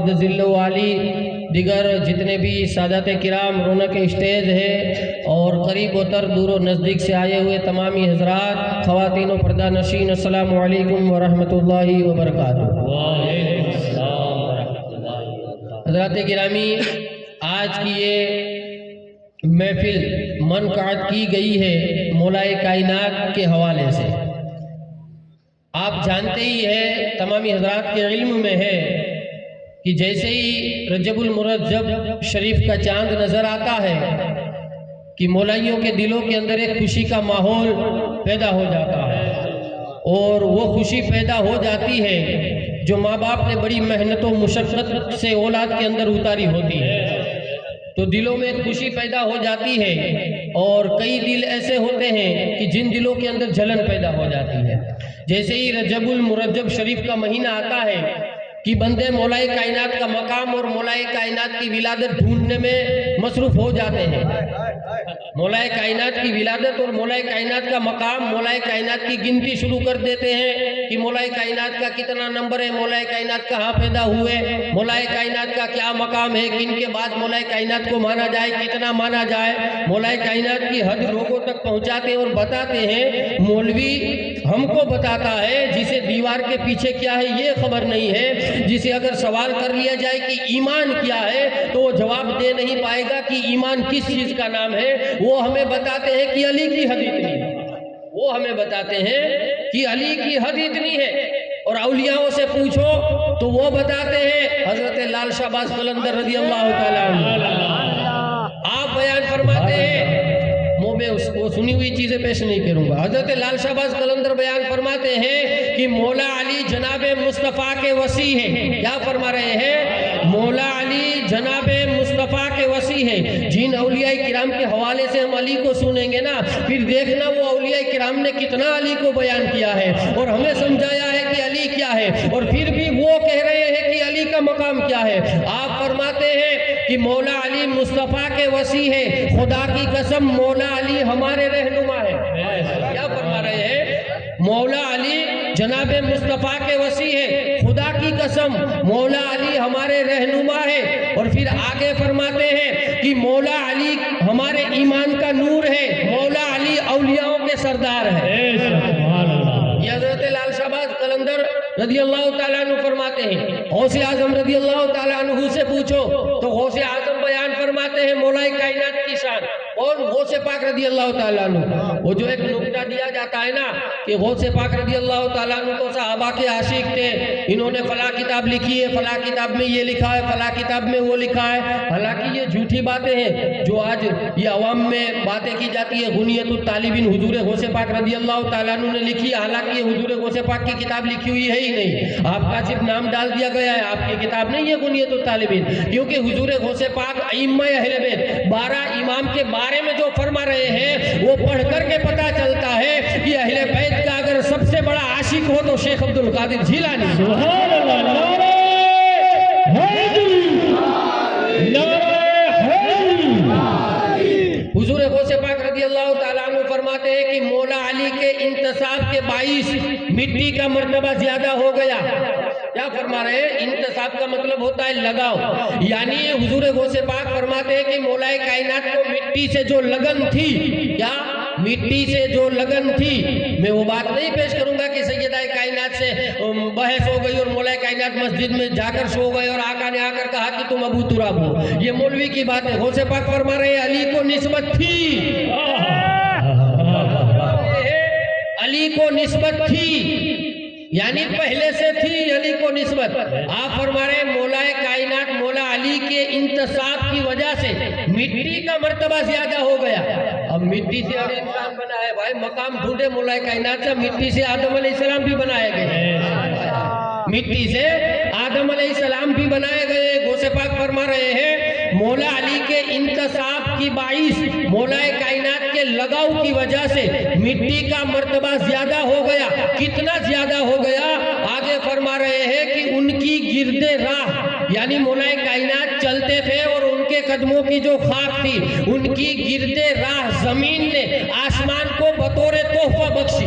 عبد ذل والی، دیگر جتنے بھی سادات کرام رونق اسٹیج ہے اور قریب و تر دور و نزدیک سے آئے ہوئے تمامی حضرات، خواتین و پردہ نشین، السلام علیکم ورحمۃ اللہ وبرکاتہ۔ وعلیکم السلام ورحمۃ اللہ وبرکاتہ۔ حضرات گرامی، آج کی یہ محفل منعقد کی گئی ہے مولائے کائنات کے حوالے سے۔ آپ جانتے ہی ہیں، تمامی حضرات کے علم میں ہے کہ جیسے ہی رجب المرجب شریف کا چاند نظر آتا ہے کہ مولائیوں کے دلوں کے اندر ایک خوشی کا ماحول پیدا ہو جاتا ہے، اور وہ خوشی پیدا ہو جاتی ہے جو ماں باپ نے بڑی محنت و مشقت سے اولاد کے اندر اتاری ہوتی ہے، تو دلوں میں خوشی پیدا ہو جاتی ہے۔ اور کئی دل ایسے ہوتے ہیں کہ جن دلوں کے اندر جلن پیدا ہو جاتی ہے۔ جیسے ہی رجب المرجب شریف کا مہینہ آتا ہے کہ بندے مولائے کائنات کا مقام اور مولائے کائنات کی ولادت ڈھونڈنے میں مصروف ہو جاتے ہیں۔ مولائے کائنات کی ولادت اور مولائے کائنات کا مقام، مولائے کائنات کی گنتی شروع کر دیتے ہیں کہ مولائے کائنات کا کتنا نمبر ہے، مولائے کائنات کہاں پیدا ہوئے، مولائے کائنات کا کیا مقام ہے، کن کے بعد مولائے کائنات کو مانا جائے، کتنا مانا جائے۔ مولائے کائنات کی حد لوگوں تک پہنچاتے ہیں اور بتاتے ہیں۔ مولوی ہم کو بتاتا ہے جسے دیوار کے پیچھے کیا ہے یہ خبر نہیں ہے، جسے اگر سوال کر لیا جائے کہ ایمان کیا ہے تو وہ جواب دے نہیں پائے گا کہ ایمان کس چیز کا نام ہے۔ وہ ہمیں بتاتے ہیں کہ علی کی حد اتنی ہے، وہ ہمیں بتاتے ہیں کہ علی کی حد اتنی ہے۔ اور اولیاءوں سے پوچھو تو وہ بتاتے ہیں حضرت لال شہباز قلندر رضی اللہ تعالیٰ عنہ۔ آپ بیان فرماتے ہیں، میں اس کو سنی ہوئی چیزیں پیش نہیں کروں گا۔ حضرت لال شہباز قلندر بیان فرماتے ہیں کہ مولا علی جناب مصطفیٰ کے وصی ہیں۔ کیا فرما رہے ہیں؟ مولا علی جناب مصطفیٰ کے وصی ہیں۔ جن اولیاء کرام کے حوالے سے ہم علی کو سنیں گے نا، پھر دیکھنا وہ اولیاء کرام نے کتنا علی کو بیان کیا ہے اور ہمیں سمجھایا ہے کہ علی کیا ہے، اور پھر بھی وہ کہہ رہے ہیں کہ علی کا مقام کیا ہے۔ آپ فرماتے ہیں کہ مولا علی مصطفیٰ کے وصی ہے، خدا کی قسم مولا علی ہمارے رہنما ہے۔ کیا فرما رہے ہیں؟ مولا علی جناب مصطفیٰ کے وصی ہے، خدا کی قسم مولا علی ہمارے رہنما ہے۔ اور پھر آگے فرماتے ہیں کہ مولا علی ہمارے ایمان کا نور ہے، مولا علی اولیاءوں کے سردار ہے۔ یہ حضرت لال شہباز قلندر رضی اللہ تعالیٰ عنہ فرماتے ہیں۔ غوث اعظم رضی اللہ تعالیٰ عنہ سے پوچھو تو غوث اعظم بیان فرماتے ہیں مولائے کائنات کی شان، اور غوث پاک رضی اللہ تعالیٰ عنہ، وہ جو ایک نکتہ دیا جاتا ہے نا کہ غوث پاک رضی اللہ تعالیٰ عنہ تو صحابہ کے عاشق تھے، انہوں نے فلاں کتاب لکھی ہے، فلاں کتاب میں یہ لکھا ہے، فلاں کتاب میں وہ لکھا ہے۔ حالانکہ یہ جھوٹی باتیں ہیں جو آج یہ عوام میں باتیں کی جاتی ہے۔ غنیت الطالبین حضور غوث پاک رضی اللہ تعالیٰ عنہ نے لکھی ہے، حالانکہ یہ حضور غوث پاک کی کتاب لکھی ہوئی ہے ہی نہیں، آپ کا صرف نام ڈال دیا گیا ہے، آپ کی کتاب نہیں ہے غنیت الطالبین۔ کیونکہ حضور غوث پاک ائمہ اہل بیت 12 امام کے بارے میں جو فرما رہے ہیں وہ پڑھ کر کے پتہ چلتا ہے کہ اہل بیت کا اگر سب سے بڑا عاشق ہو تو شیخ عبد القادر جیلانی۔ سبحان اللہ، نعرہ حیدری، نعرہ حیدری۔ حضور غوث پاک رضی اللہ تعالیٰ عنہ فرماتے ہیں کہ مولا علی کے انتصاب کے باعث مٹی کا مرتبہ زیادہ ہو گیا۔ کیا فرما رہے ہیں؟ انتصاب کا مطلب ہوتا ہے لگاؤ، یعنی حضور غوث پاک فرماتے ہیں کہ مولا کائنات کو مٹی سے جو لگن تھی، کیا مٹی سے جو لگن تھی، میں وہ بات نہیں پیش کروں گا کہ سیدہ کائنات سے بحث ہو گئی اور مولا کائنات مسجد میں جا کر سو گئے اور آقا نے آ کر کہا کہ تم ابو تراب ہو، یہ مولوی کی بات ہے۔ غوث پاک فرما رہے ہیں علی کو نسبت تھی، علی کو نسبت تھی، یعنی پہلے سے تھی علی کو نسبت۔ آپ فرما رہے ہیں مولا کائنات مولا علی کے انتصاب کی وجہ سے مٹی کا مرتبہ زیادہ ہو گیا۔ اب مٹی سے ہر انسان بنا ہے بھائی، مقام ڈھونڈے مولا کائنات سے، مٹی سے آدم علیہ السلام بھی بنائے گئے، مٹی سے آدم علیہ السلام بھی بنائے گئے۔ غوث پاک فرما رہے ہیں مولا علی کے انتصاب کی باعث مولا کائنات کے لگاؤ کی وجہ سے مٹی کا مرتبہ زیادہ ہو گیا۔ کتنا زیادہ ہو گیا؟ آگے فرما رہے ہیں کہ ان کی گرد راہ، یعنی مولا کائنات چلتے تھے اور ان کے قدموں کی جو خاک تھی، ان کی گرد راہ زمین نے آسمان کو بطور تحفہ بخشی۔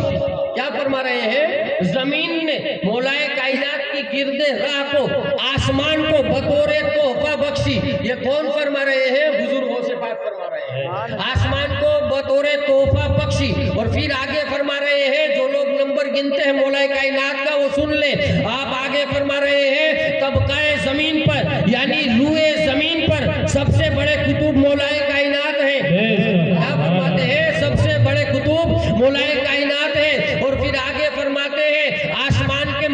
کیا فرما رہے ہیں؟ زمین نے مولائے کائنات کی گرد راہ کو، آسمان کو بطور تحفہ بخشی. یہ کون فرما رہے ہیں؟ بزرگوں سے بات فرما رہے ہیں. آسمان کو بطور تحفہ بخشی. اور پھر آگے فرما رہے ہیں، جو لوگ نمبر گنتے ہیں مولائے کائنات کا وہ سن لیں. آپ آگے فرما رہے ہیں، طبقہ زمین پر یعنی روئے زمین پر سب سے بڑے کتب مولائے کائنات ہیں. کیا فرماتے ہیں؟ سب سے بڑے کتب مولائے کائنات ہیں. اور پھر آگے فرماتے ہیں، آسمان کے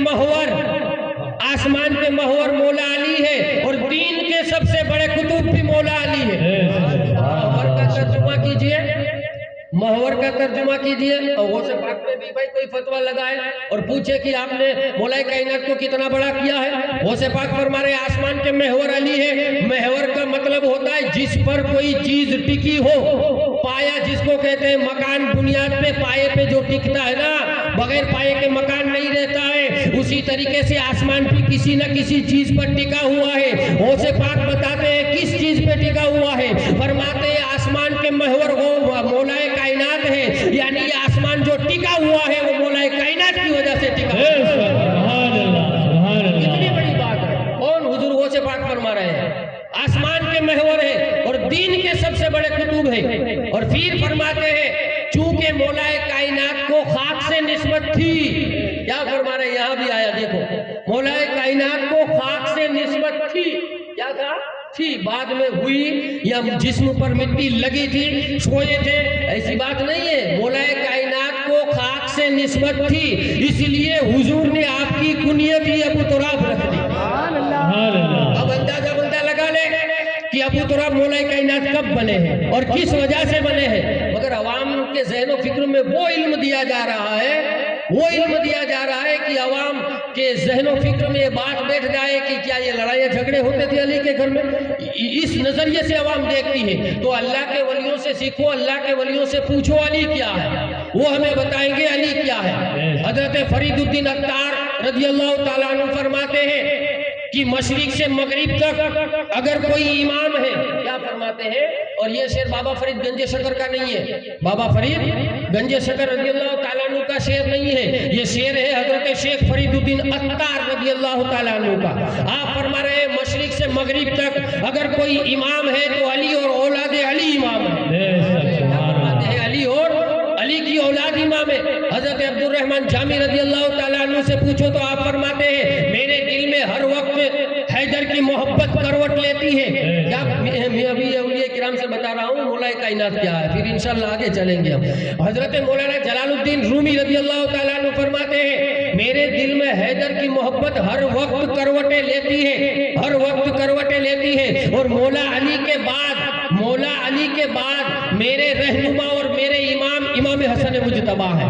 محور مولا علی ہے، اور دین کے سب سے بڑے کتب بھی مولا علی ہے. محور کا ترجمہ کیجئے، محور کا ترجمہ کیجئے. اور وہ سے بات میں بھی بھائی کوئی فتویٰ لگائے اور پوچھے کہ آپ نے مولائے کائنات کو کتنا بڑا کیا ہے. وہ سے پاک فرما رہے آسمان کے محور علی ہے. محور کا مطلب ہوتا ہے جس پر کوئی چیز ٹکی ہو. پایا جس کو کہتے ہیں، مکان بنیاد پہ پائے پہ جو ٹکتا ہے نا، بغیر پائے کے مکان نہیں رہتا ہے. اسی طریقے سے آسمان بھی کسی نہ کسی چیز پر ٹکا ہوا ہے. وہ سے پاک بتاتے ہیں کس چیز پہ ٹکا ہوا ہے. فرماتے ہیں آسمان کے محور وہ مولائے کائنات ہے، یعنی یہ آسمان جو ٹکا ہوا ہے وہ مولائے کائنات کی وجہ سے ٹکا ہوا ہے. کتنی بڑی بات ہے. کون؟ حضور وہ سے پاک فرما رہے ہیں آسمان کے محور ہے اور دین کے سب سے بڑے کتب ہے. اور پھر فرماتے ہیں چونکہ مولائے کائنات کو خاک سے نسبت تھی. کیا فرما رہے ہیں؟ یہاں بھی آیا دیکھو، مولائے کائنات کو خاک سے نسبت تھی. کیا تھا؟ تھی. بعد میں ہوئی یا جسم پر مٹی لگی تھی، سوئے تھے، ایسی بات نہیں ہے. مولائے کائنات کو خاک سے نسبت تھی، اس لیے حضور نے آپ کی کنیت ہی ابو تراب رکھ دی. اب اندازہ بندہ لگا لے کہ ابو تراب مولائے کائنات کب بنے ہیں اور کس وجہ سے بنے ہیں. مگر عوام کے ذہن و فکر میں وہ علم دیا جا رہا ہے کہ عوام کے ذہن و فکر میں یہ بات بیٹھ جائے کہ کیا یہ لڑائیاں جھگڑے ہوتے تھے علی کے گھر میں. اس نظریے سے عوام دیکھتی ہے. تو اللہ کے ولیوں سے سیکھو، اللہ کے ولیوں سے پوچھو علی کیا ہے، وہ ہمیں بتائیں گے علی کیا ہے. حضرت فرید الدین عطار رضی اللہ تعالیٰ عنہ فرماتے ہیں کہ مشرق سے مغرب تک اگر کوئی امام ہے، کیا فرماتے ہیں؟ اور یہ شعر بابا فرید گنج شکر کا نہیں ہے، بابا فرید گنج شکر رضی اللہ تعالیٰ عنہ کا شعر نہیں ہے. یہ شعر ہے حضرت شیخ فرید الدین عطار رضی اللہ تعالیٰ عنہ کا. آپ فرما رہے ہیں مشرق سے مغرب تک اگر کوئی امام ہے تو علی اور اولاد علی امام ہے. کیا فرماتے ہیں؟ علی اور علی کی اولاد امام ہے. حضرت عبد الرحمن جامی رضی اللہ تعالیٰ عنہ سے پوچھو تو آپ فرماتے ہیں میرے دل میں ہر وقت حیدر کی محبت کروٹ لیتی ہے. کیا میں ابھی اولیاء کرام سے بتا رہا ہوں مولائے کائنات کیا ہے، پھر انشاءاللہ آگے چلیں گے ہم. حضرت مولانا جلال الدین رومی رضی اللہ تعالیٰ عنہ فرماتے ہیں میرے دل میں حیدر کی محبت ہر وقت کروٹیں لیتی ہے. اور مولا علی کے بعد میرے رہنما اور میرے امام حسن مجتبی ہے.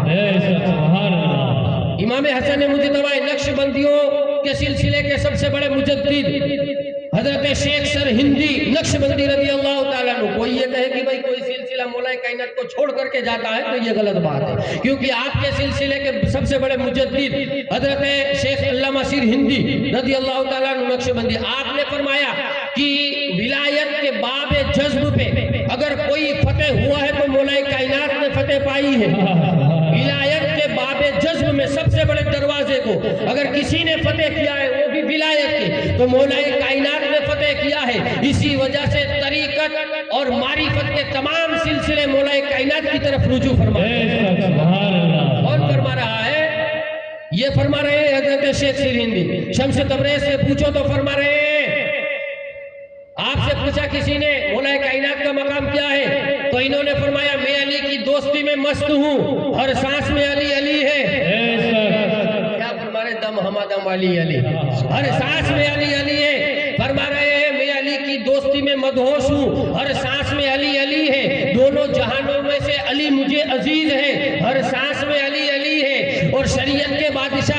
امام حسن مجتبی نقش بندیوں کے سلسلے کے سب سے بڑے مجدد حضرت شیخ سر ہندی نقش بندی رضی اللہ تعالیٰ عنہ. کوئی یہ کہے کہ بھائی کوئی سلسلہ مولائے کائنات کو چھوڑ کر کے جاتا ہے تو یہ غلط بات ہے، کیونکہ آپ کے سلسلے کے سب سے بڑے مجدد حضرت شیخ علامہ سر ہندی رضی اللہ تعالیٰ عنہ نقش بندی. آپ نے فرمایا کہ ولایت کے باب جذب پہ اگر کوئی فتح ہوا ہے تو مولائے کائنات نے فتح پائی ہے. ولایت کے باب جذب میں سب سے بڑے دروازے کو اگر کسی نے فتح کیا ہے وہ بھی ولایت کے، تو مولائے کائنات نے فتح کیا ہے. اسی وجہ سے طریقت اور معرفت کے تمام سلسلے مولائے کائنات کی طرف رجوع فرماتے ہیں. کون فرما رہا ہے؟ یہ فرما رہے ہیں حضرت شیخ سر ہندی. شمس تبریز سے پوچھو تو فرما رہے ہیں آپ سے پوچھا کسی نے مولائے کائنات کا مقام کیا ہے تو انہوں نے فرمایا میں علی کی دوستی میں مست ہوں، ہر سانس میں علی علی ہے. کیا فرما رہے؟ دم ہمادم علی علی، ہر سانس میں علی علی ہے. فرما رہے ہیں میں علی کی دوستی میں مدہوش ہوں، ہر سانس میں علی علی ہے. دونوں جہانوں میں سے علی مجھے عزیز ہے، ہر سانس میں علی علی ہے. اور شریعت کے بادشاہ